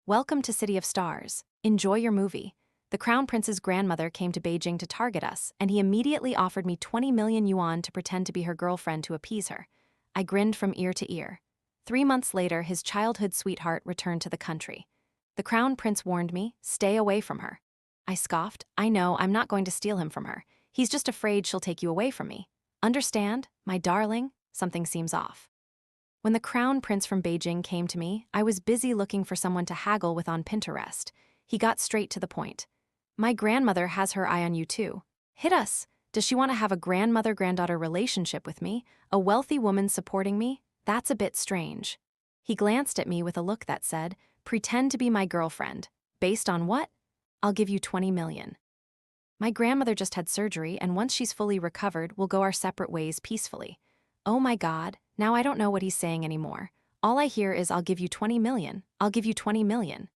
Welcome to City of Stars. Enjoy your movie. The Crown Prince's grandmother came to Beijing to target us, and he immediately offered me 20 million yuan to pretend to be her girlfriend to appease her. I grinned from ear to ear. 3 months later, his childhood sweetheart returned to the country. The Crown Prince warned me, stay away from her. I scoffed, I know, I'm not going to steal him from her. He's just afraid she'll take you away from me. Understand, my darling? Something seems off. When the Crown Prince from Beijing came to me, I was busy looking for someone to haggle with on Pinterest. He got straight to the point. My grandmother has her eye on you too. Hit us. Does she want to have a grandmother-granddaughter relationship with me? A wealthy woman supporting me? That's a bit strange. He glanced at me with a look that said, pretend to be my girlfriend. Based on what? I'll give you 20 million. My grandmother just had surgery, and once she's fully recovered, we'll go our separate ways peacefully. Oh my God, now I don't know what he's saying anymore. All I hear is I'll give you 20 million, I'll give you 20 million.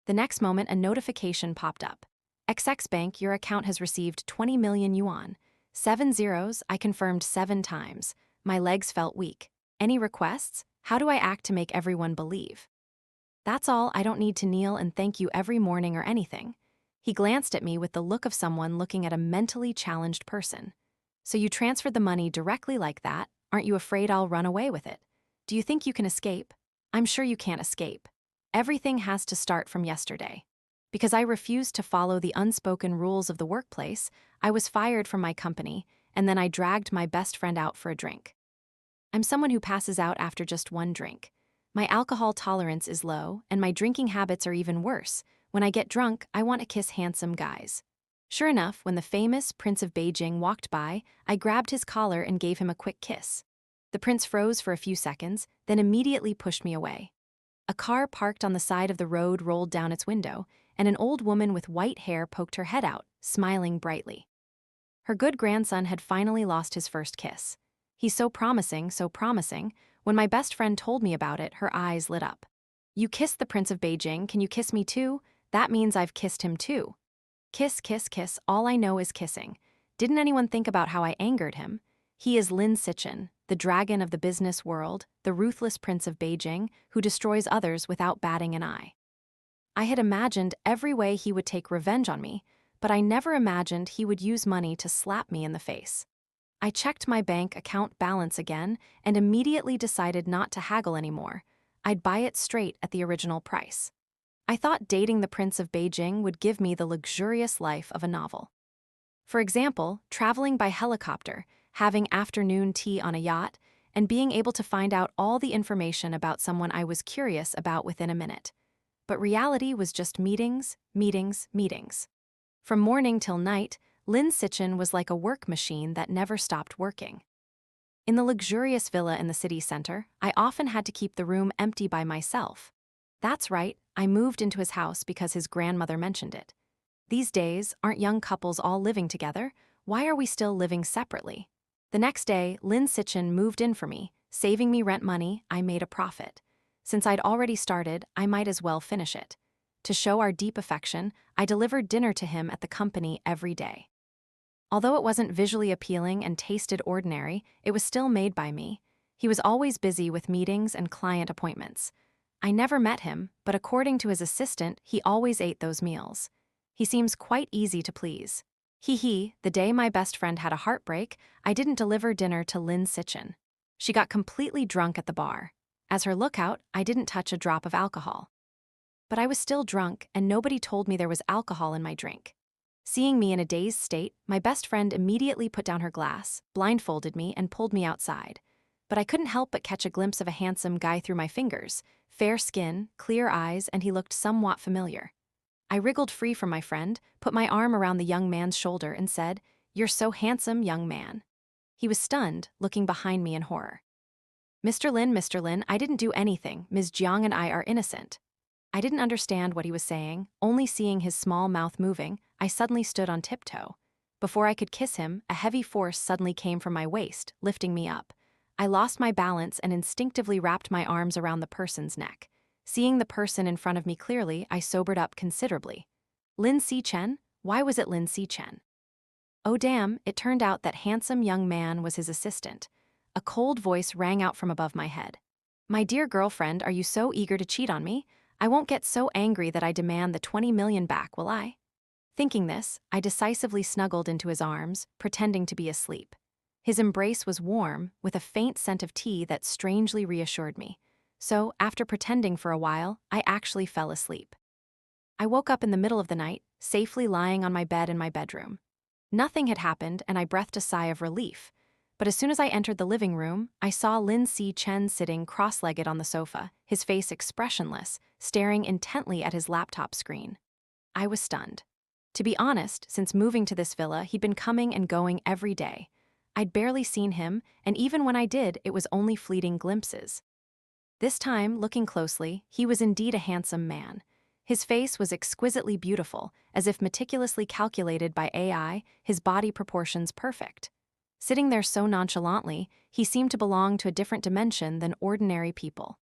The next moment, a notification popped up. XX Bank, your account has received 20 million yuan. 7 zeros, I confirmed 7 times. My legs felt weak. Any requests? How do I act to make everyone believe? That's all, I don't need to kneel and thank you every morning or anything. He glanced at me with the look of someone looking at a mentally challenged person. So you transferred the money directly like that? Aren't you afraid I'll run away with it? Do you think you can escape? I'm sure you can't escape. Everything has to start from yesterday. Because I refused to follow the unspoken rules of the workplace, I was fired from my company, and then I dragged my best friend out for a drink. I'm someone who passes out after just one drink. My alcohol tolerance is low, and my drinking habits are even worse. When I get drunk, I want to kiss handsome guys. Sure enough, when the famous Prince of Beijing walked by, I grabbed his collar and gave him a quick kiss. The prince froze for a few seconds, then immediately pushed me away. A car parked on the side of the road rolled down its window, and an old woman with white hair poked her head out, smiling brightly. Her good grandson had finally lost his first kiss. He's so promising, so promising. When my best friend told me about it, her eyes lit up. You kissed the Prince of Beijing, can you kiss me too? That means I've kissed him too. Kiss, kiss, kiss, all I know is kissing. Didn't anyone think about how I angered him? He is Lin Sichen, the dragon of the business world, the ruthless Prince of Beijing, who destroys others without batting an eye. I had imagined every way he would take revenge on me, but I never imagined he would use money to slap me in the face. I checked my bank account balance again and immediately decided not to haggle anymore. I'd buy it straight at the original price. I thought dating the Prince of Beijing would give me the luxurious life of a novel. For example, traveling by helicopter, having afternoon tea on a yacht, and being able to find out all the information about someone I was curious about within a minute. But reality was just meetings, meetings, meetings. From morning till night, Lin Sichen was like a work machine that never stopped working. In the luxurious villa in the city center, I often had to keep the room empty by myself. That's right, I moved into his house because his grandmother mentioned it. These days, aren't young couples all living together? Why are we still living separately? The next day, Lin Sichen moved in for me, saving me rent money. I made a profit. Since I'd already started, I might as well finish it. To show our deep affection, I delivered dinner to him at the company every day. Although it wasn't visually appealing and tasted ordinary, it was still made by me. He was always busy with meetings and client appointments. I never met him, but according to his assistant, he always ate those meals. He seems quite easy to please. The day my best friend had a heartbreak, I didn't deliver dinner to Lin Sichen. She got completely drunk at the bar. As her lookout, I didn't touch a drop of alcohol. But I was still drunk, and nobody told me there was alcohol in my drink. Seeing me in a dazed state, my best friend immediately put down her glass, blindfolded me, and pulled me outside. But I couldn't help but catch a glimpse of a handsome guy through my fingers, fair skin, clear eyes, and he looked somewhat familiar. I wriggled free from my friend, put my arm around the young man's shoulder, and said, "You're so handsome, young man." He was stunned, looking behind me in horror. Mr. Lin, I didn't do anything. Ms. Jiang and I are innocent." I didn't understand what he was saying, only seeing his small mouth moving, I suddenly stood on tiptoe. Before I could kiss him, a heavy force suddenly came from my waist, lifting me up. I lost my balance and instinctively wrapped my arms around the person's neck. Seeing the person in front of me clearly, I sobered up considerably. Lin Sichen? Why was it Lin Sichen? Oh damn, it turned out that handsome young man was his assistant. A cold voice rang out from above my head. "My dear girlfriend, are you so eager to cheat on me? I won't get so angry that I demand the 20 million back, will I? Thinking this, I decisively snuggled into his arms, pretending to be asleep. His embrace was warm, with a faint scent of tea that strangely reassured me. So, after pretending for a while, I actually fell asleep. I woke up in the middle of the night, safely lying on my bed in my bedroom. Nothing had happened, and I breathed a sigh of relief. But as soon as I entered the living room, I saw Lin Sichen sitting cross-legged on the sofa, his face expressionless, staring intently at his laptop screen. I was stunned. To be honest, since moving to this villa, he'd been coming and going every day. I'd barely seen him, and even when I did, it was only fleeting glimpses. This time, looking closely, he was indeed a handsome man. His face was exquisitely beautiful, as if meticulously calculated by AI, his body proportions perfect. Sitting there so nonchalantly, he seemed to belong to a different dimension than ordinary people.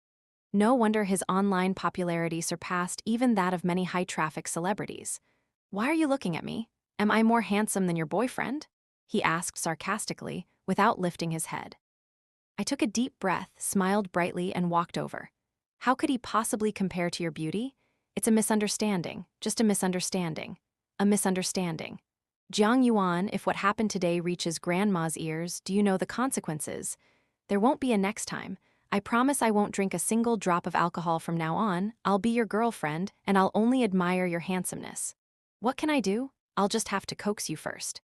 No wonder his online popularity surpassed even that of many high-traffic celebrities. "Why are you looking at me? Am I more handsome than your boyfriend?" he asked sarcastically, without lifting his head. I took a deep breath, smiled brightly, and walked over. "How could he possibly compare to your beauty? It's a misunderstanding, just a misunderstanding. A misunderstanding. Jiang Yuan, if what happened today reaches Grandma's ears, do you know the consequences? There won't be a next time. I promise I won't drink a single drop of alcohol from now on. I'll be your girlfriend, and I'll only admire your handsomeness. What can I do? I'll just have to coax you first."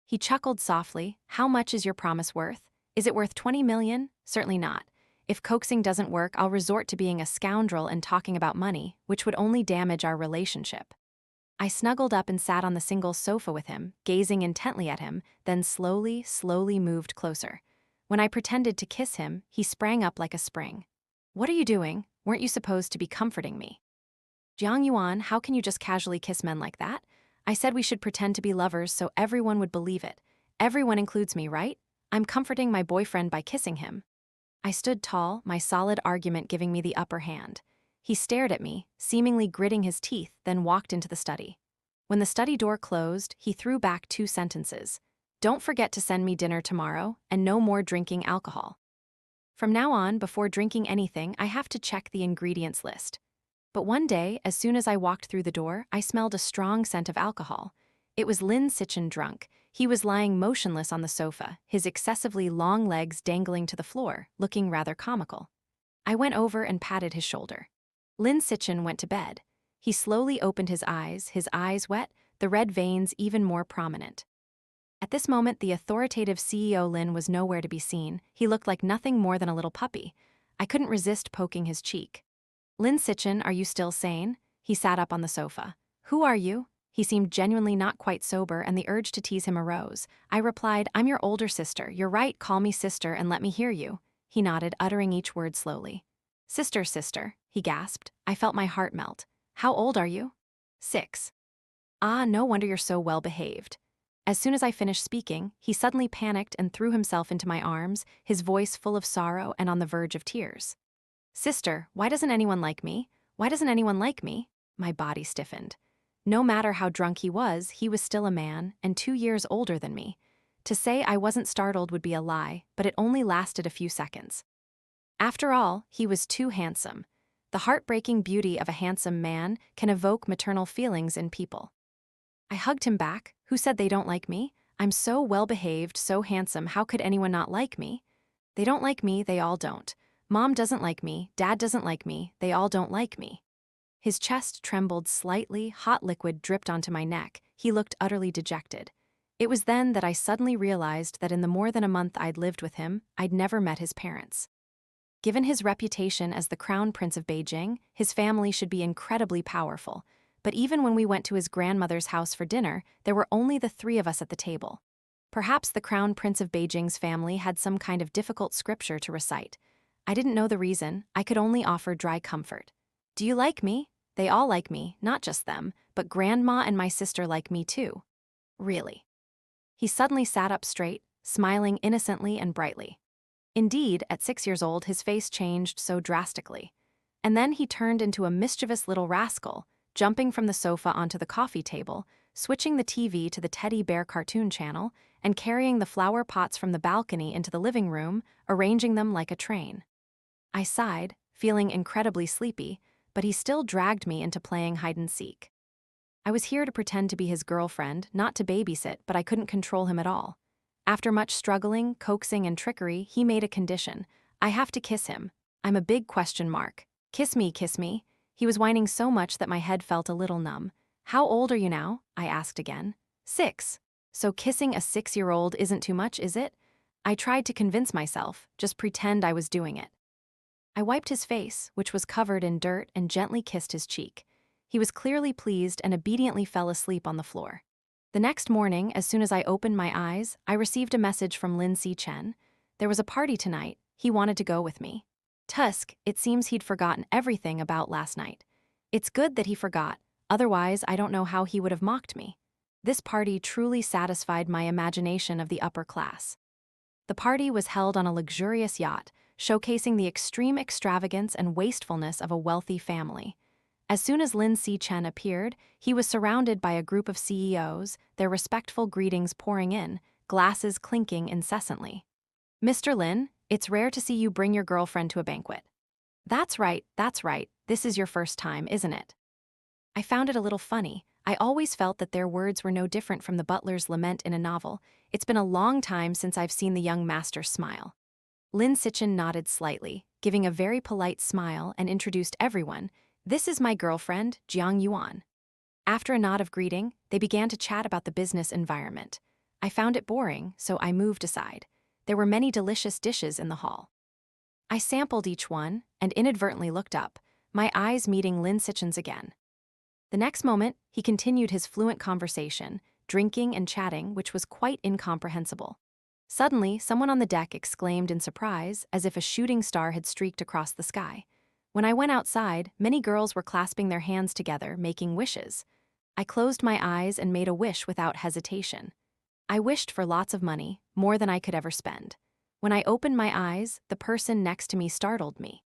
He chuckled softly. "How much is your promise worth? Is it worth 20 million? Certainly not. If coaxing doesn't work, I'll resort to being a scoundrel and talking about money, which would only damage our relationship." I snuggled up and sat on the single sofa with him, gazing intently at him, then slowly moved closer. When I pretended to kiss him, he sprang up like a spring. "What are you doing? Weren't you supposed to be comforting me?" "Jiang Yuan, how can you just casually kiss men like that? I said we should pretend to be lovers so everyone would believe it. Everyone includes me, right? I'm comforting my boyfriend by kissing him." I stood tall, my solid argument giving me the upper hand. He stared at me, seemingly gritting his teeth, then walked into the study. When the study door closed, he threw back 2 sentences. "Don't forget to send me dinner tomorrow, and no more drinking alcohol. From now on, before drinking anything, I have to check the ingredients list." But one day, as soon as I walked through the door, I smelled a strong scent of alcohol. It was Lin Sichen drunk. He was lying motionless on the sofa, his excessively long legs dangling to the floor, looking rather comical. I went over and patted his shoulder. Lin Sichen went to bed. He slowly opened his eyes wet, the red veins even more prominent. At this moment, the authoritative CEO Lin was nowhere to be seen. He looked like nothing more than a little puppy. I couldn't resist poking his cheek. "Lin Sichen, are you still sane?" He sat up on the sofa. "Who are you?" He seemed genuinely not quite sober, and the urge to tease him arose. I replied, "I'm your older sister. You're right, call me sister and let me hear you." He nodded, uttering each word slowly. Sister, he gasped. I felt my heart melt. "How old are you?" 6. "Ah, no wonder you're so well behaved." As soon as I finished speaking, he suddenly panicked and threw himself into my arms, his voice full of sorrow and on the verge of tears. "Sister, why doesn't anyone like me? Why doesn't anyone like me?" My body stiffened. No matter how drunk he was still a man, and 2 years older than me. To say I wasn't startled would be a lie, but it only lasted a few seconds. After all, he was too handsome. The heartbreaking beauty of a handsome man can evoke maternal feelings in people. I hugged him back. "Who said they don't like me? I'm so well-behaved, so handsome, how could anyone not like me? They don't like me, they all don't. Mom doesn't like me, Dad doesn't like me, they all don't like me." His chest trembled slightly, hot liquid dripped onto my neck. He looked utterly dejected. It was then that I suddenly realized that in the more than a month I'd lived with him, I'd never met his parents. Given his reputation as the Crown Prince of Beijing, his family should be incredibly powerful. But even when we went to his grandmother's house for dinner, there were only the 3 of us at the table. Perhaps the Crown Prince of Beijing's family had some kind of difficult scripture to recite. I didn't know the reason, I could only offer dry comfort. "Do you like me? They all like me, not just them, but Grandma and my sister like me too." "Really?" He suddenly sat up straight, smiling innocently and brightly. Indeed, at 6 years old, his face changed so drastically. And then he turned into a mischievous little rascal, jumping from the sofa onto the coffee table, switching the TV to the teddy bear cartoon channel, and carrying the flower pots from the balcony into the living room, arranging them like a train. I sighed, feeling incredibly sleepy, but he still dragged me into playing hide-and-seek. I was here to pretend to be his girlfriend, not to babysit, but I couldn't control him at all. After much struggling, coaxing, and trickery, he made a condition. I have to kiss him. I'm a big question mark. Kiss me, kiss me. He was whining so much that my head felt a little numb. How old are you now? I asked again. 6. So kissing a 6-year-old isn't too much, is it? I tried to convince myself, just pretend I was doing it. I wiped his face, which was covered in dirt, and gently kissed his cheek. He was clearly pleased and obediently fell asleep on the floor. The next morning, as soon as I opened my eyes, I received a message from Lin Sichen. There was a party tonight. He wanted to go with me. Tusk, it seems he'd forgotten everything about last night. It's good that he forgot, otherwise I don't know how he would have mocked me. This party truly satisfied my imagination of the upper class. The party was held on a luxurious yacht, showcasing the extreme extravagance and wastefulness of a wealthy family. As soon as Lin Sichen appeared, he was surrounded by a group of CEOs, their respectful greetings pouring in, glasses clinking incessantly. Mr. Lin, it's rare to see you bring your girlfriend to a banquet. That's right, this is your first time, isn't it? I found it a little funny. I always felt that their words were no different from the butler's lament in a novel. It's been a long time since I've seen the young master smile. Lin Sichen nodded slightly, giving a very polite smile, and introduced everyone. This is my girlfriend, Jiang Yuan. After a nod of greeting, they began to chat about the business environment. I found it boring, so I moved aside. There were many delicious dishes in the hall. I sampled each one and inadvertently looked up, my eyes meeting Lin Sichen's again. The next moment, he continued his fluent conversation, drinking and chatting, which was quite incomprehensible. Suddenly, someone on the deck exclaimed in surprise, as if a shooting star had streaked across the sky. When I went outside, many girls were clasping their hands together, making wishes. I closed my eyes and made a wish without hesitation. I wished for lots of money, more than I could ever spend. When I opened my eyes, the person next to me startled me.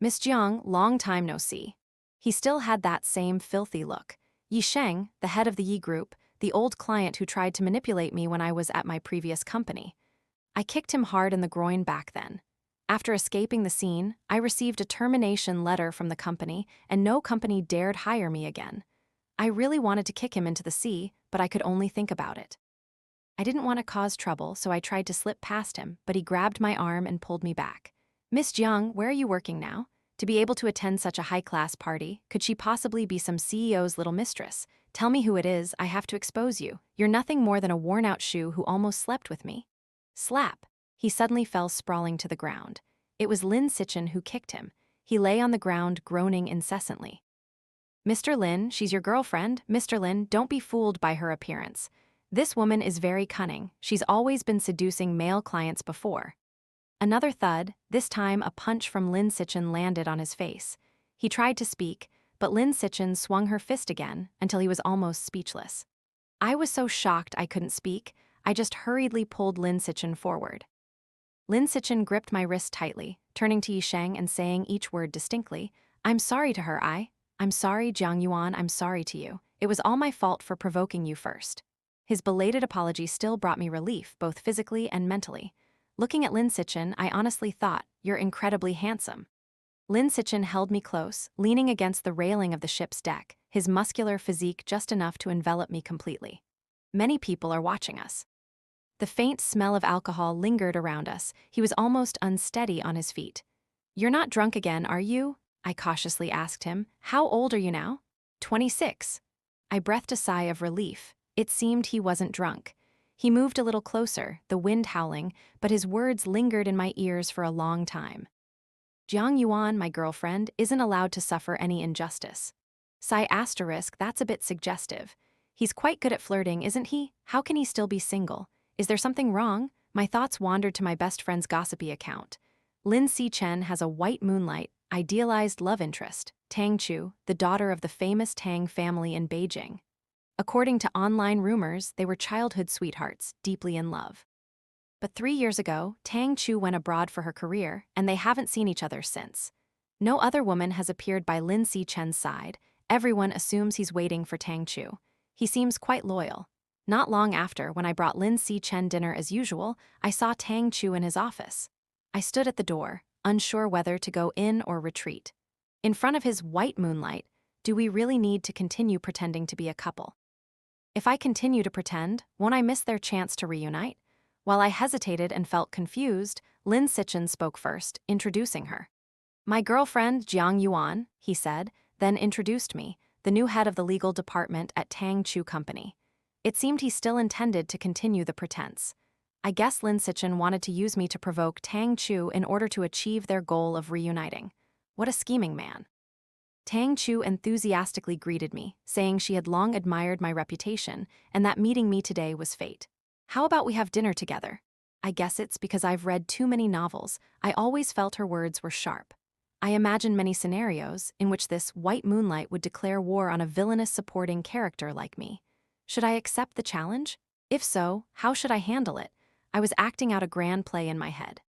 Miss Jiang, long time no see. He still had that same filthy look. Yi Sheng, the head of the Yi Group, the old client who tried to manipulate me when I was at my previous company. I kicked him hard in the groin back then. After escaping the scene, I received a termination letter from the company, and no company dared hire me again. I really wanted to kick him into the sea, but I could only think about it. I didn't want to cause trouble, so I tried to slip past him, but he grabbed my arm and pulled me back. Miss Jiang, where are you working now? To be able to attend such a high-class party, could she possibly be some CEO's little mistress? Tell me who it is, I have to expose you. You're nothing more than a worn-out shoe who almost slept with me. Slap. He suddenly fell sprawling to the ground. It was Lin Sichen who kicked him. He lay on the ground, groaning incessantly. Mr. Lin, she's your girlfriend. Mr. Lin, don't be fooled by her appearance. This woman is very cunning. She's always been seducing male clients before. Another thud, this time a punch from Lin Sichen landed on his face. He tried to speak, but Lin Sichen swung her fist again until he was almost speechless. I was so shocked I couldn't speak. I just hurriedly pulled Lin Sichen forward. Lin Sichen gripped my wrist tightly, turning to Yi Sheng and saying each word distinctly. I'm sorry to her, I'm sorry, Jiang Yuan, I'm sorry to you. It was all my fault for provoking you first. His belated apology still brought me relief, both physically and mentally. Looking at Lin Sichen, I honestly thought, you're incredibly handsome. Lin Sichen held me close, leaning against the railing of the ship's deck, his muscular physique just enough to envelop me completely. Many people are watching us. The faint smell of alcohol lingered around us. He was almost unsteady on his feet. You're not drunk again, are you? I cautiously asked him. How old are you now? 26. I breathed a sigh of relief. It seemed he wasn't drunk. He moved a little closer, the wind howling, but his words lingered in my ears for a long time. Jiang Yuan, my girlfriend, isn't allowed to suffer any injustice. Sigh asterisk, that's a bit suggestive. He's quite good at flirting, isn't he? How can he still be single? Is there something wrong? My thoughts wandered to my best friend's gossipy account. Lin Sichen has a white moonlight, idealized love interest, Tang Chu, the daughter of the famous Tang family in Beijing. According to online rumors, they were childhood sweethearts, deeply in love. But 3 years ago, Tang Chu went abroad for her career, and they haven't seen each other since. No other woman has appeared by Lin Sichen's side. Everyone assumes he's waiting for Tang Chu. He seems quite loyal. Not long after, when I brought Lin Sichen dinner as usual, I saw Tang Chu in his office. I stood at the door, unsure whether to go in or retreat. In front of his white moonlight, do we really need to continue pretending to be a couple? If I continue to pretend, won't I miss their chance to reunite? While I hesitated and felt confused, Lin Sichen spoke first, introducing her. My girlfriend, Jiang Yuan, he said, then introduced me, the new head of the legal department at Tang Chu Company. It seemed he still intended to continue the pretense. I guess Lin Sichen wanted to use me to provoke Tang Chu in order to achieve their goal of reuniting. What a scheming man. Tang Chu enthusiastically greeted me, saying she had long admired my reputation and that meeting me today was fate. How about we have dinner together? I guess it's because I've read too many novels. I always felt her words were sharp. I imagined many scenarios in which this white moonlight would declare war on a villainous supporting character like me. Should I accept the challenge? If so, how should I handle it? I was acting out a grand play in my head.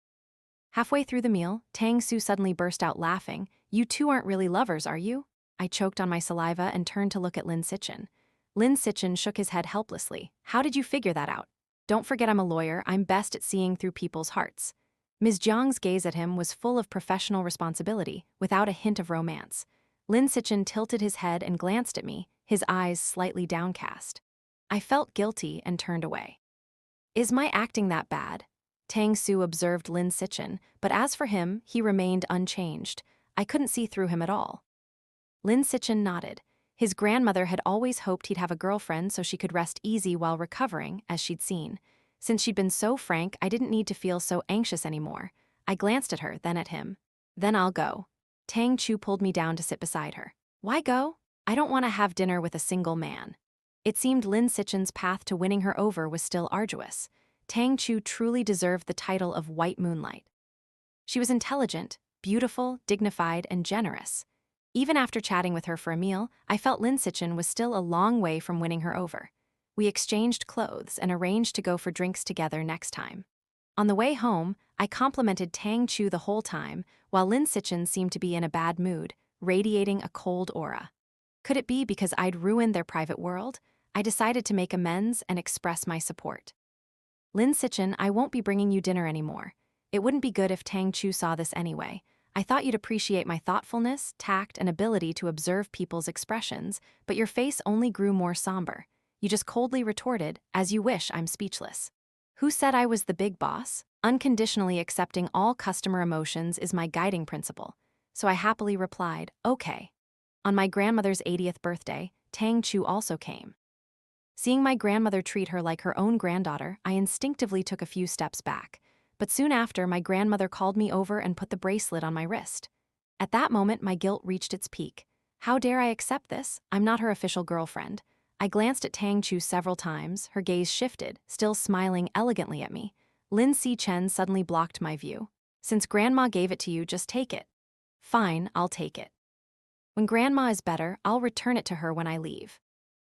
Halfway through the meal, Tang Su suddenly burst out laughing. You two aren't really lovers, are you? I choked on my saliva and turned to look at Lin Sichen. Lin Sichen shook his head helplessly. How did you figure that out? Don't forget I'm a lawyer, I'm best at seeing through people's hearts. Ms. Jiang's gaze at him was full of professional responsibility, without a hint of romance. Lin Sichen tilted his head and glanced at me, his eyes slightly downcast. I felt guilty and turned away. Is my acting that bad? Tang Su observed Lin Sichen, but as for him, he remained unchanged. I couldn't see through him at all. Lin Sichen nodded. His grandmother had always hoped he'd have a girlfriend so she could rest easy while recovering, as she'd seen. Since she'd been so frank, I didn't need to feel so anxious anymore. I glanced at her, then at him. Then I'll go. Tang Chu pulled me down to sit beside her. Why go? I don't want to have dinner with a single man. It seemed Lin Sichen's path to winning her over was still arduous. Tang Chu truly deserved the title of White Moonlight. She was intelligent, beautiful, dignified, and generous. Even after chatting with her for a meal, I felt Lin Sichen was still a long way from winning her over. We exchanged clothes and arranged to go for drinks together next time. On the way home, I complimented Tang Chu the whole time, while Lin Sichen seemed to be in a bad mood, radiating a cold aura. Could it be because I'd ruined their private world? I decided to make amends and express my support. Lin Sichen, I won't be bringing you dinner anymore. It wouldn't be good if Tang Chu saw this anyway. I thought you'd appreciate my thoughtfulness, tact, and ability to observe people's expressions, but your face only grew more somber. You just coldly retorted, as you wish, I'm speechless. Who said I was the big boss? Unconditionally accepting all customer emotions is my guiding principle. So I happily replied, okay. On my grandmother's 80th birthday, Tang Chu also came. Seeing my grandmother treat her like her own granddaughter, I instinctively took a few steps back. But soon after, my grandmother called me over and put the bracelet on my wrist. At that moment, my guilt reached its peak. How dare I accept this? I'm not her official girlfriend. I glanced at Tang Chu several times, her gaze shifted, still smiling elegantly at me. Lin Sichen suddenly blocked my view. Since Grandma gave it to you, just take it. Fine, I'll take it. When Grandma is better, I'll return it to her when I leave.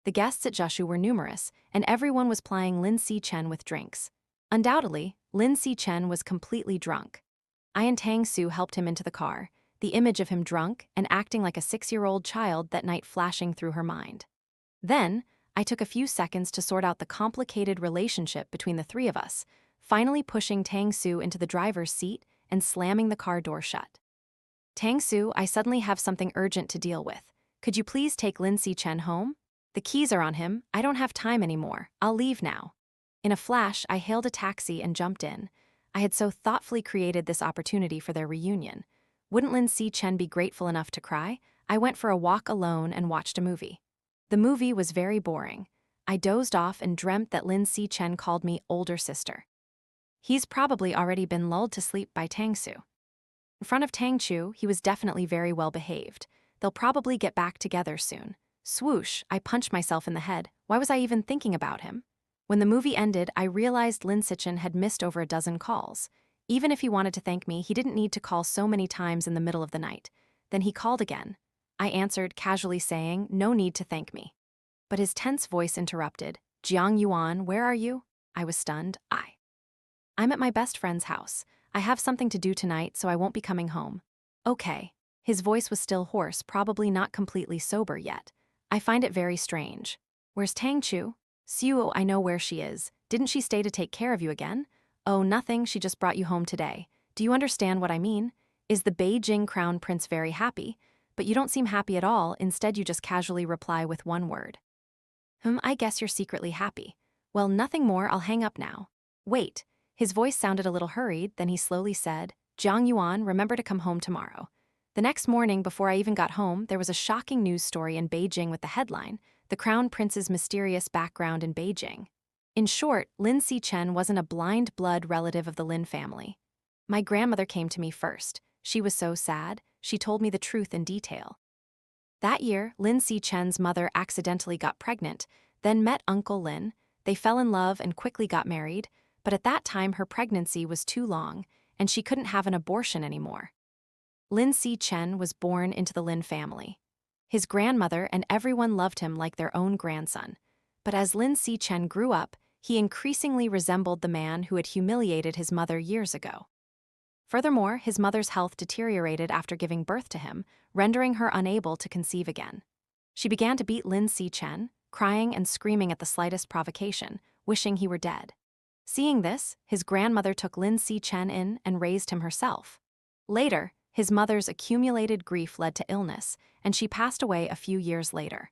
The guests at Jushu were numerous, and everyone was plying Lin Sichen with drinks. Undoubtedly, Lin Sichen was completely drunk. I and Tang Su helped him into the car, the image of him drunk and acting like a 6-year-old child that night flashing through her mind. Then, I took a few seconds to sort out the complicated relationship between the three of us, finally pushing Tang Su into the driver's seat and slamming the car door shut. Tang Su, I suddenly have something urgent to deal with. Could you please take Lin Sichen home? The keys are on him. I don't have time anymore. I'll leave now. In a flash, I hailed a taxi and jumped in. I had so thoughtfully created this opportunity for their reunion. Wouldn't Lin Sichen be grateful enough to cry? I went for a walk alone and watched a movie. The movie was very boring. I dozed off and dreamt that Lin Sichen called me older sister. He's probably already been lulled to sleep by Tang Su. In front of Tang Chu, he was definitely very well behaved. They'll probably get back together soon. Swoosh, I punched myself in the head. Why was I even thinking about him? When the movie ended, I realized Lin Sichen had missed over a dozen calls. Even if he wanted to thank me, he didn't need to call so many times in the middle of the night. Then he called again. I answered, casually saying, no need to thank me. But his tense voice interrupted. Jiang Yuan, where are you? I was stunned. I'm at my best friend's house. I have something to do tonight, so I won't be coming home. Okay. His voice was still hoarse, probably not completely sober yet. I find it very strange. Where's Tang Chu? Siu, I know where she is. Didn't she stay to take care of you again? Oh, nothing, she just brought you home today. Do you understand what I mean? Is the Beijing Crown Prince very happy? but you don't seem happy at all. Instead, you just casually reply with one word. I guess you're secretly happy. Well, nothing more, I'll hang up now. Wait. His voice sounded a little hurried, then he slowly said, Jiang Yuan, remember to come home tomorrow. The next morning, before I even got home, there was a shocking news story in Beijing with the headline, The Crown Prince's Mysterious Background in Beijing. In short, Lin Sichen wasn't a blind blood relative of the Lin family. My grandmother came to me first. She was so sad, she told me the truth in detail. That year, Lin Sichen's mother accidentally got pregnant, then met Uncle Lin. They fell in love and quickly got married, but at that time her pregnancy was too long, and she couldn't have an abortion anymore. Lin Sichen was born into the Lin family. His grandmother and everyone loved him like their own grandson. But as Lin Sichen grew up, he increasingly resembled the man who had humiliated his mother years ago. Furthermore, his mother's health deteriorated after giving birth to him, rendering her unable to conceive again. She began to beat Lin Sichen, crying and screaming at the slightest provocation, wishing he were dead. Seeing this, his grandmother took Lin Sichen in and raised him herself. Later, his mother's accumulated grief led to illness, and she passed away a few years later.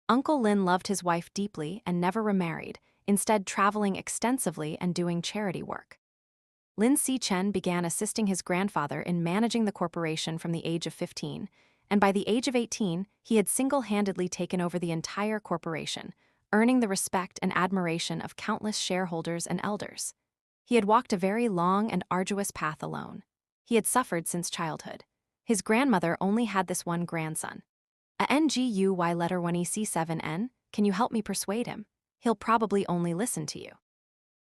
Uncle Lin loved his wife deeply and never remarried, instead traveling extensively and doing charity work. Lin Sichen began assisting his grandfather in managing the corporation from the age of 15, and by the age of 18, he had single-handedly taken over the entire corporation, earning the respect and admiration of countless shareholders and elders. He had walked a very long and arduous path alone. He had suffered since childhood. His grandmother only had this one grandson. A NGUY letter 1EC7N, can you help me persuade him? He'll probably only listen to you.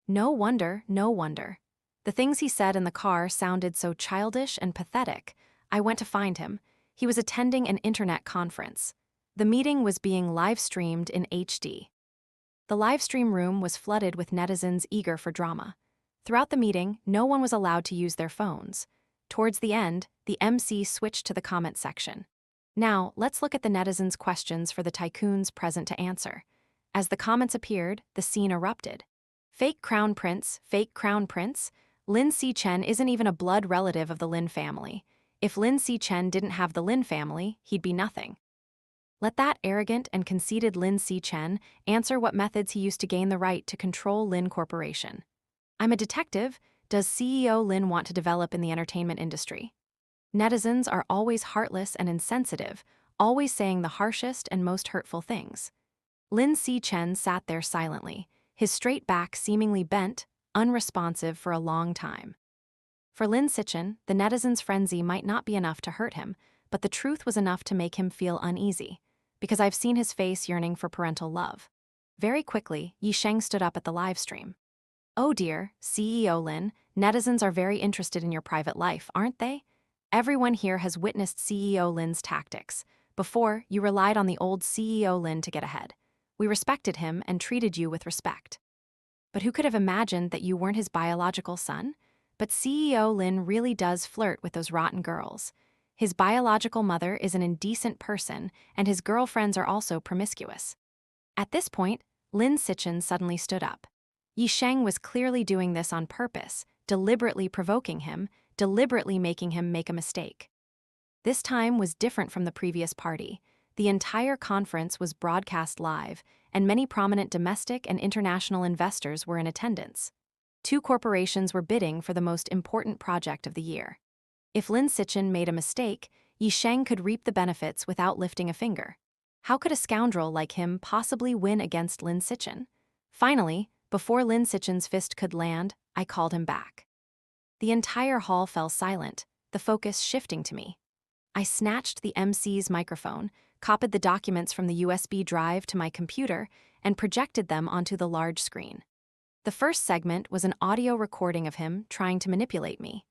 No wonder, no wonder. The things he said in the car sounded so childish and pathetic. I went to find him. He was attending an internet conference. The meeting was being live-streamed in HD. The live-stream room was flooded with netizens eager for drama. Throughout the meeting, no one was allowed to use their phones. Towards the end, the MC switched to the comment section. Now, let's look at the netizens' questions for the tycoons present to answer. As the comments appeared, the scene erupted. Fake crown prince, fake crown prince? Lin Sichen isn't even a blood relative of the Lin family. If Lin Sichen didn't have the Lin family, he'd be nothing. Let that arrogant and conceited Lin Sichen answer what methods he used to gain the right to control Lin Corporation. I'm a detective. Does CEO Lin want to develop in the entertainment industry? Netizens are always heartless and insensitive, always saying the harshest and most hurtful things. Lin Sichen sat there silently, his straight back seemingly bent, unresponsive for a long time. For Lin Sichen, the netizens' frenzy might not be enough to hurt him, but the truth was enough to make him feel uneasy, because I've seen his face yearning for parental love. Very quickly, Yi Sheng stood up at the live stream. Oh dear, CEO Lin, netizens are very interested in your private life, aren't they? Everyone here has witnessed CEO Lin's tactics. Before, you relied on the old CEO Lin to get ahead. We respected him and treated you with respect. But who could have imagined that you weren't his biological son? But CEO Lin really does flirt with those rotten girls. His biological mother is an indecent person, and his girlfriends are also promiscuous. At this point, Lin Sichen suddenly stood up. Yi Sheng was clearly doing this on purpose, deliberately provoking him, deliberately making him make a mistake. This time was different from the previous party. The entire conference was broadcast live, and many prominent domestic and international investors were in attendance. 2 corporations were bidding for the most important project of the year. If Lin Sichen made a mistake, Yi Sheng could reap the benefits without lifting a finger. How could a scoundrel like him possibly win against Lin Sichen? Finally, before Lin Sichen's fist could land, I called him back. The entire hall fell silent, the focus shifting to me. I snatched the MC's microphone, copied the documents from the USB drive to my computer, and projected them onto the large screen. The first segment was an audio recording of him trying to manipulate me.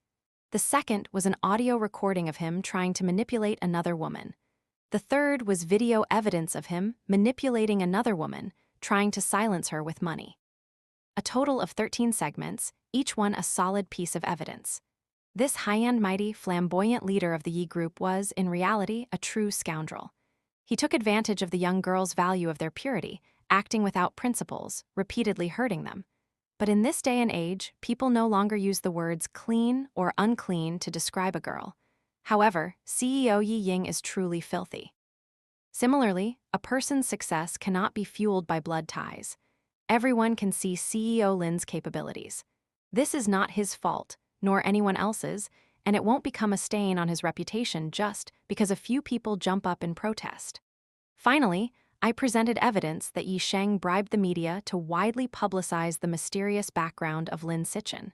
The second was an audio recording of him trying to manipulate another woman. The third was video evidence of him manipulating another woman, trying to silence her with money. A total of 13 segments, each one a solid piece of evidence. This high-end, mighty, flamboyant leader of the Yi Group was, in reality, a true scoundrel. He took advantage of the young girls' value of their purity, acting without principles, repeatedly hurting them. But in this day and age, people no longer use the words clean or unclean to describe a girl. However, CEO Yi Ying is truly filthy. Similarly, a person's success cannot be fueled by blood ties. Everyone can see CEO Lin's capabilities. This is not his fault, nor anyone else's, and it won't become a stain on his reputation just because a few people jump up in protest. Finally, I presented evidence that Yi Sheng bribed the media to widely publicize the mysterious background of Lin Sichen.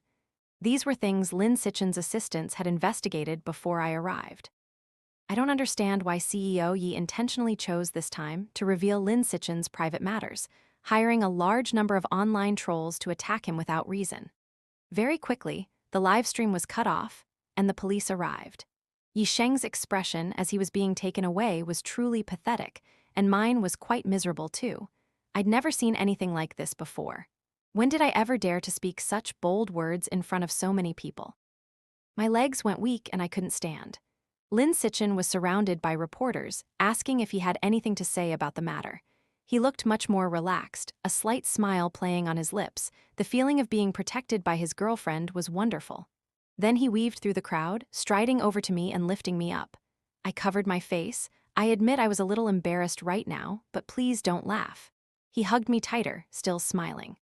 These were things Lin Sichen's assistants had investigated before I arrived. I don't understand why CEO Yi intentionally chose this time to reveal Lin Sichen's private matters, hiring a large number of online trolls to attack him without reason. Very quickly, the live stream was cut off, and the police arrived. Yi Sheng's expression as he was being taken away was truly pathetic, and mine was quite miserable too. I'd never seen anything like this before. When did I ever dare to speak such bold words in front of so many people? My legs went weak and I couldn't stand. Lin Sichen was surrounded by reporters, asking if he had anything to say about the matter. He looked much more relaxed, a slight smile playing on his lips. The feeling of being protected by his girlfriend was wonderful. Then he weaved through the crowd, striding over to me and lifting me up. I covered my face. I admit I was a little embarrassed right now, but please don't laugh. He hugged me tighter, still smiling.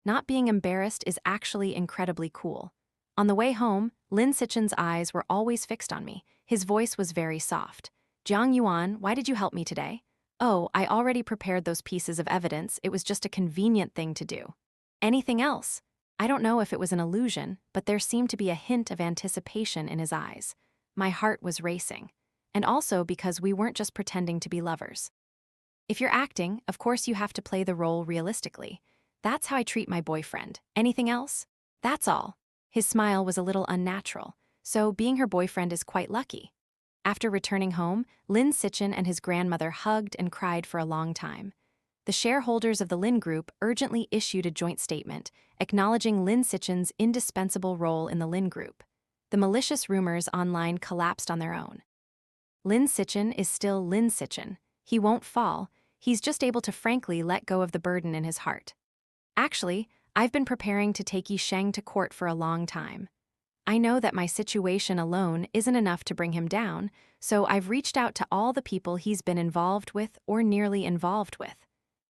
Not being embarrassed is actually incredibly cool. On the way home, Lin Sichen's eyes were always fixed on me. His voice was very soft. Jiang Yuan, why did you help me today? Oh, I already prepared those pieces of evidence. It was just a convenient thing to do. Anything else? I don't know if it was an illusion, but there seemed to be a hint of anticipation in his eyes. My heart was racing. And also because we weren't just pretending to be lovers. If you're acting, of course you have to play the role realistically. That's how I treat my boyfriend. Anything else? That's all. His smile was a little unnatural, so being her boyfriend is quite lucky. After returning home, Lin Sichen and his grandmother hugged and cried for a long time. The shareholders of the Lin Group urgently issued a joint statement, acknowledging Lin Sichen's indispensable role in the Lin Group. The malicious rumors online collapsed on their own. Lin Sichen is still Lin Sichen. He won't fall. He's just able to frankly let go of the burden in his heart. Actually, I've been preparing to take Yi Sheng to court for a long time. I know that my situation alone isn't enough to bring him down, so I've reached out to all the people he's been involved with or nearly involved with.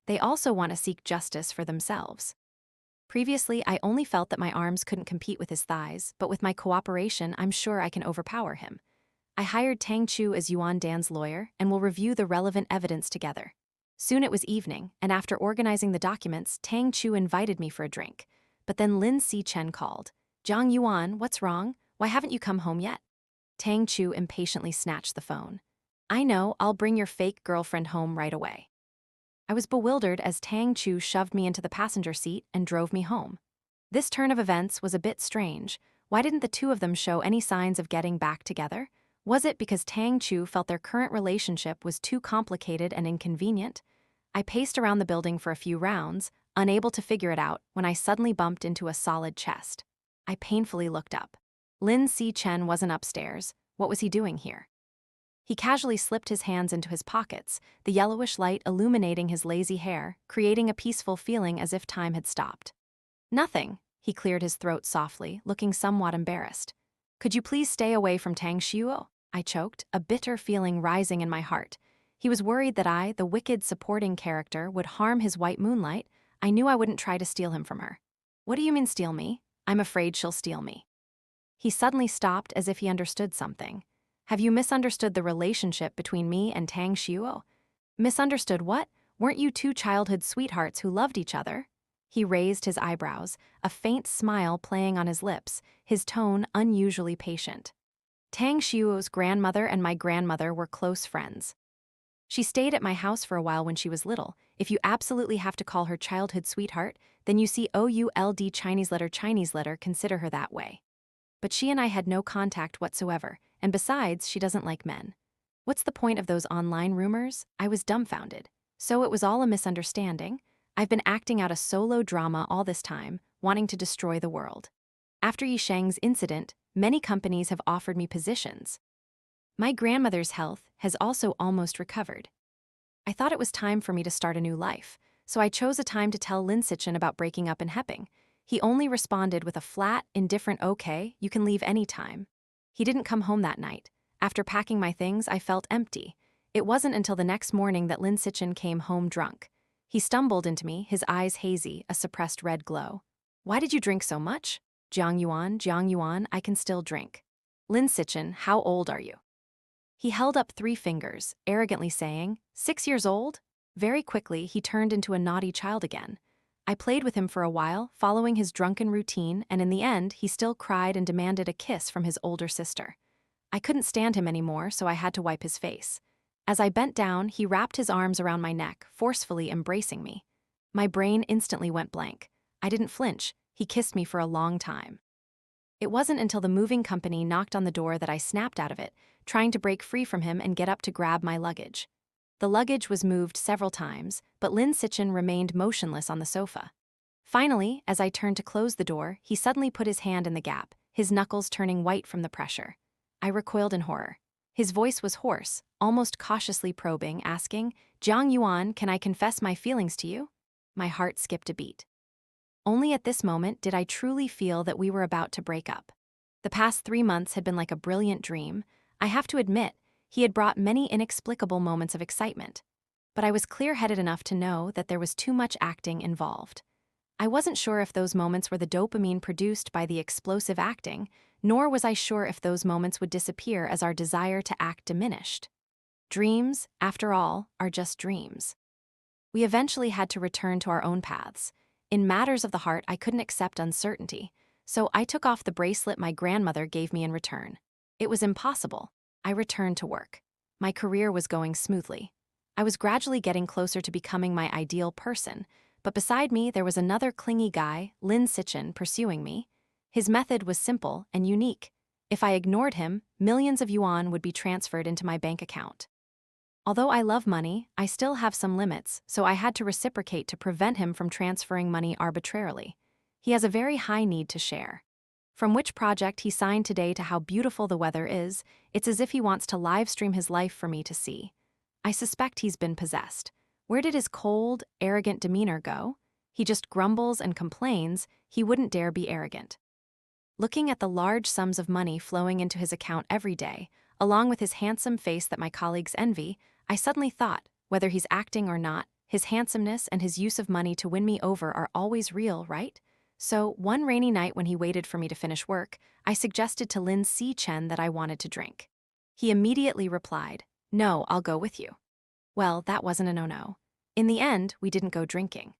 They also want to seek justice for themselves. Previously, I only felt that my arms couldn't compete with his thighs, but with my cooperation, I'm sure I can overpower him. I hired Tang Chu as Yuan Dan's lawyer and will review the relevant evidence together. Soon it was evening, and after organizing the documents, Tang Chu invited me for a drink. But then Lin Sichen called. Jiang Yuan, what's wrong? Why haven't you come home yet? Tang Chu impatiently snatched the phone. I know, I'll bring your fake girlfriend home right away. I was bewildered as Tang Chu shoved me into the passenger seat and drove me home. This turn of events was a bit strange. Why didn't the two of them show any signs of getting back together? Was it because Tang Chu felt their current relationship was too complicated and inconvenient? I paced around the building for a few rounds, unable to figure it out when I suddenly bumped into a solid chest. I painfully looked up. Lin Sichen wasn't upstairs. What was he doing here? He casually slipped his hands into his pockets, the yellowish light illuminating his lazy hair, creating a peaceful feeling as if time had stopped. Nothing, he cleared his throat softly, looking somewhat embarrassed. Could you please stay away from Tang Xuo? I choked, a bitter feeling rising in my heart. He was worried that I, the wicked supporting character, would harm his white moonlight. I knew I wouldn't try to steal him from her. What do you mean steal me? I'm afraid she'll steal me. He suddenly stopped as if he understood something. Have you misunderstood the relationship between me and Tang Xuo? Misunderstood what? Weren't you two childhood sweethearts who loved each other? He raised his eyebrows, a faint smile playing on his lips, his tone unusually patient. Tang Xuo's grandmother and my grandmother were close friends. She stayed at my house for a while when she was little. If you absolutely have to call her childhood sweetheart, then you see OULD Chinese letter, consider her that way. But she and I had no contact whatsoever, and besides, she doesn't like men. What's the point of those online rumors? I was dumbfounded. So it was all a misunderstanding? I've been acting out a solo drama all this time, wanting to destroy the world. After Yi Sheng's incident, many companies have offered me positions. My grandmother's health has also almost recovered. I thought it was time for me to start a new life, so I chose a time to tell Lin Sichen about breaking up and Hepping. He only responded with a flat, indifferent okay, you can leave any time. He didn't come home that night. After packing my things, I felt empty. It wasn't until the next morning that Lin Sichen came home drunk. He stumbled into me, his eyes hazy, a suppressed red glow. "Why did you drink so much?" Jiang Yuan, I can still drink." "Lin Sichen, how old are you?" He held up 3 fingers, arrogantly saying, 6 years old? Very quickly, he turned into a naughty child again. I played with him for a while, following his drunken routine, and in the end, he still cried and demanded a kiss from his older sister. I couldn't stand him anymore, so I had to wipe his face. As I bent down, he wrapped his arms around my neck, forcefully embracing me. My brain instantly went blank. I didn't flinch. He kissed me for a long time. It wasn't until the moving company knocked on the door that I snapped out of it, trying to break free from him and get up to grab my luggage. The luggage was moved several times, but Lin Sichen remained motionless on the sofa. Finally, as I turned to close the door, he suddenly put his hand in the gap, his knuckles turning white from the pressure. I recoiled in horror. His voice was hoarse, almost cautiously probing, asking, "Jiang Yuan, can I confess my feelings to you?" My heart skipped a beat. Only at this moment did I truly feel that we were about to break up. The past 3 months had been like a brilliant dream. I have to admit, he had brought many inexplicable moments of excitement. But I was clear-headed enough to know that there was too much acting involved. I wasn't sure if those moments were the dopamine produced by the explosive acting, nor was I sure if those moments would disappear as our desire to act diminished. Dreams, after all, are just dreams. We eventually had to return to our own paths. In matters of the heart, I couldn't accept uncertainty, so I took off the bracelet my grandmother gave me in return. It was impossible. I returned to work. My career was going smoothly. I was gradually getting closer to becoming my ideal person, but beside me there was another clingy guy, Lin Sichen, pursuing me. His method was simple and unique. If I ignored him, millions of yuan would be transferred into my bank account. Although I love money, I still have some limits, so I had to reciprocate to prevent him from transferring money arbitrarily. He has a very high need to share. From which project he signed today to how beautiful the weather is, it's as if he wants to live stream his life for me to see. I suspect he's been possessed. Where did his cold, arrogant demeanor go? He just grumbles and complains. He wouldn't dare be arrogant. Looking at the large sums of money flowing into his account every day, along with his handsome face that my colleagues envy, I suddenly thought, whether he's acting or not, his handsomeness and his use of money to win me over are always real, right? So, one rainy night when he waited for me to finish work, I suggested to Lin Sichen that I wanted to drink. He immediately replied, "No, I'll go with you." Well, that wasn't a no-no. In the end, we didn't go drinking.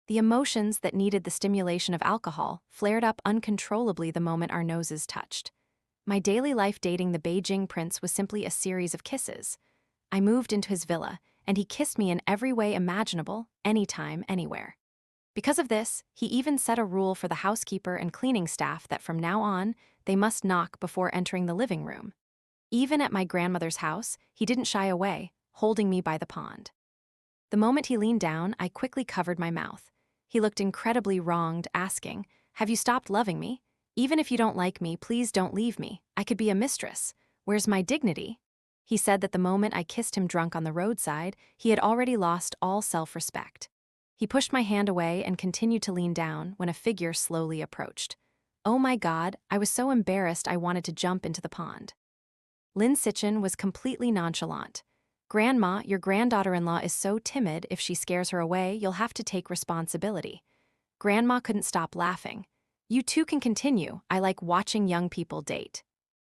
The emotions that needed the stimulation of alcohol flared up uncontrollably the moment our noses touched. My daily life dating the Beijing Prince was simply a series of kisses. I moved into his villa, and he kissed me in every way imaginable, anytime, anywhere. Because of this, he even set a rule for the housekeeper and cleaning staff that from now on, they must knock before entering the living room. Even at my grandmother's house, he didn't shy away, holding me by the pond. The moment he leaned down, I quickly covered my mouth. He looked incredibly wronged, asking, "Have you stopped loving me? Even if you don't like me, please don't leave me. I could be a mistress. Where's my dignity?" He said that the moment I kissed him drunk on the roadside, he had already lost all self-respect. He pushed my hand away and continued to lean down when a figure slowly approached. Oh my God, I was so embarrassed I wanted to jump into the pond. Lin Sichen was completely nonchalant. "Grandma, your granddaughter-in-law is so timid, if she scares her away, you'll have to take responsibility." Grandma couldn't stop laughing. "You two can continue. I like watching young people date."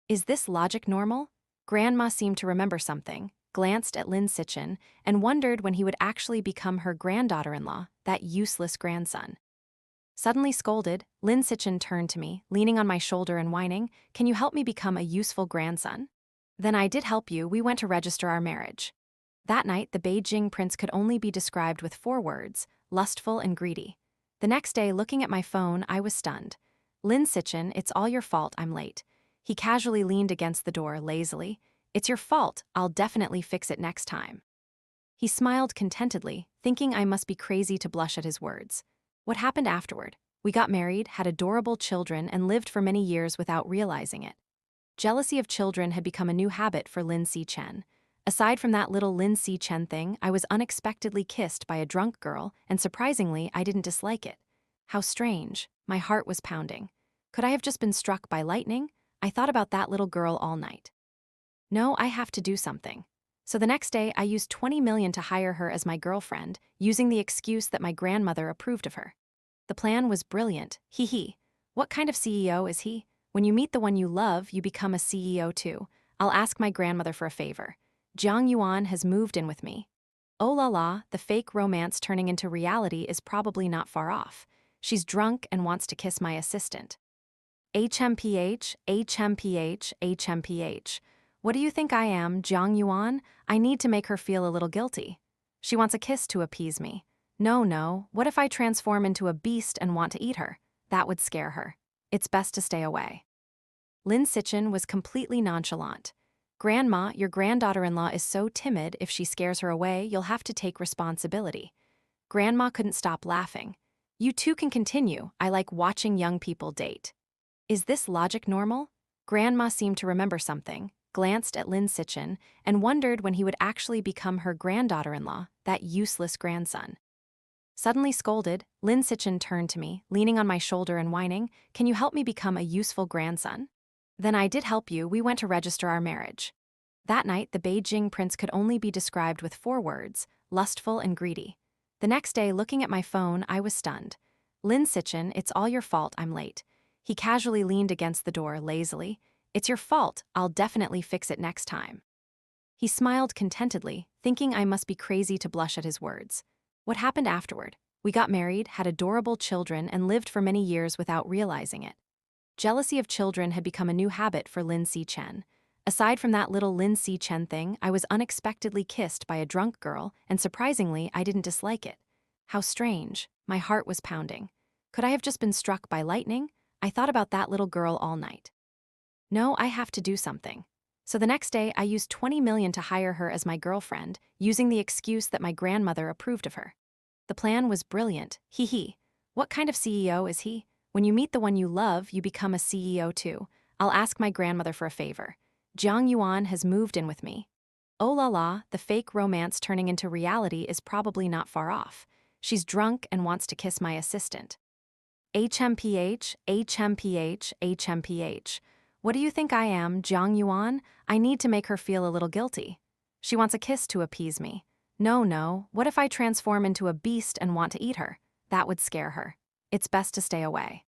Is this logic normal? Grandma seemed to remember something, glanced at Lin Sichen, and wondered when he would actually become her granddaughter-in-law, that useless grandson. Suddenly scolded, Lin Sichen turned to me, leaning on my shoulder and whining, "Can you help me become a useful grandson?" Then I did help you. We went to register our marriage. That night, the Beijing Prince could only be described with 4 words, lustful and greedy. The next day, looking at my phone, I was stunned. "Lin Sichen, it's all your fault I'm late." He casually leaned against the door, lazily. "It's your fault. I'll definitely fix it next time." He smiled contentedly, thinking I must be crazy to blush at his words. What happened afterward? We got married, had adorable children, and lived for many years without realizing it. Jealousy of children had become a new habit for Lin Sichen. Aside from that little Lin Sichen thing, I was unexpectedly kissed by a drunk girl, and surprisingly, I didn't dislike it. How strange. My heart was pounding. Could I have just been struck by lightning? I thought about that little girl all night. No, I have to do something. So the next day, I used 20 million to hire her as my girlfriend, using the excuse that my grandmother approved of her. The plan was brilliant, hee hee. What kind of CEO is he? When you meet the one you love, you become a CEO too. I'll ask my grandmother for a favor. Jiang Yuan has moved in with me. Oh la la, the fake romance turning into reality is probably not far off. She's drunk and wants to kiss my assistant. HMPH, HMPH, HMPH. What do you think I am, Jiang Yuan? I need to make her feel a little guilty. She wants a kiss to appease me. No, what if I transform into a beast and want to eat her? That would scare her. It's best to stay away. Lin Sichen was completely nonchalant. Grandma, your granddaughter-in-law is so timid, if she scares her away, you'll have to take responsibility. Grandma couldn't stop laughing. You two can continue. I like watching young people date. Is this logic normal? Grandma seemed to remember something, glanced at Lin Sichen, and wondered when he would actually become her granddaughter-in-law, that useless grandson. Suddenly scolded, Lin Sichen turned to me, leaning on my shoulder and whining, "Can you help me become a useful grandson?" Then I did help you. We went to register our marriage. That night, the Beijing Prince could only be described with 4 words, lustful and greedy. The next day, looking at my phone, I was stunned. Lin Sichen, it's all your fault I'm late. He casually leaned against the door, lazily. It's your fault, I'll definitely fix it next time. He smiled contentedly, thinking I must be crazy to blush at his words. What happened afterward? We got married, had adorable children, and lived for many years without realizing it. Jealousy of children had become a new habit for Lin Sichen. Aside from that little Lin Sichen thing, I was unexpectedly kissed by a drunk girl, and surprisingly, I didn't dislike it. How strange. My heart was pounding. Could I have just been struck by lightning? I thought about that little girl all night. No, I have to do something. So the next day, I used 20 million to hire her as my girlfriend, using the excuse that my grandmother approved of her. The plan was brilliant, hee hee. What kind of CEO is he? When you meet the one you love, you become a CEO too. I'll ask my grandmother for a favor. Jiang Yuan has moved in with me. Oh la la, the fake romance turning into reality is probably not far off. She's drunk and wants to kiss my assistant. HMPH, HMPH, HMPH. What do you think I am, Jiang Yuan? I need to make her feel a little guilty. She wants a kiss to appease me. No, what if I transform into a beast and want to eat her? That would scare her. It's best to stay away.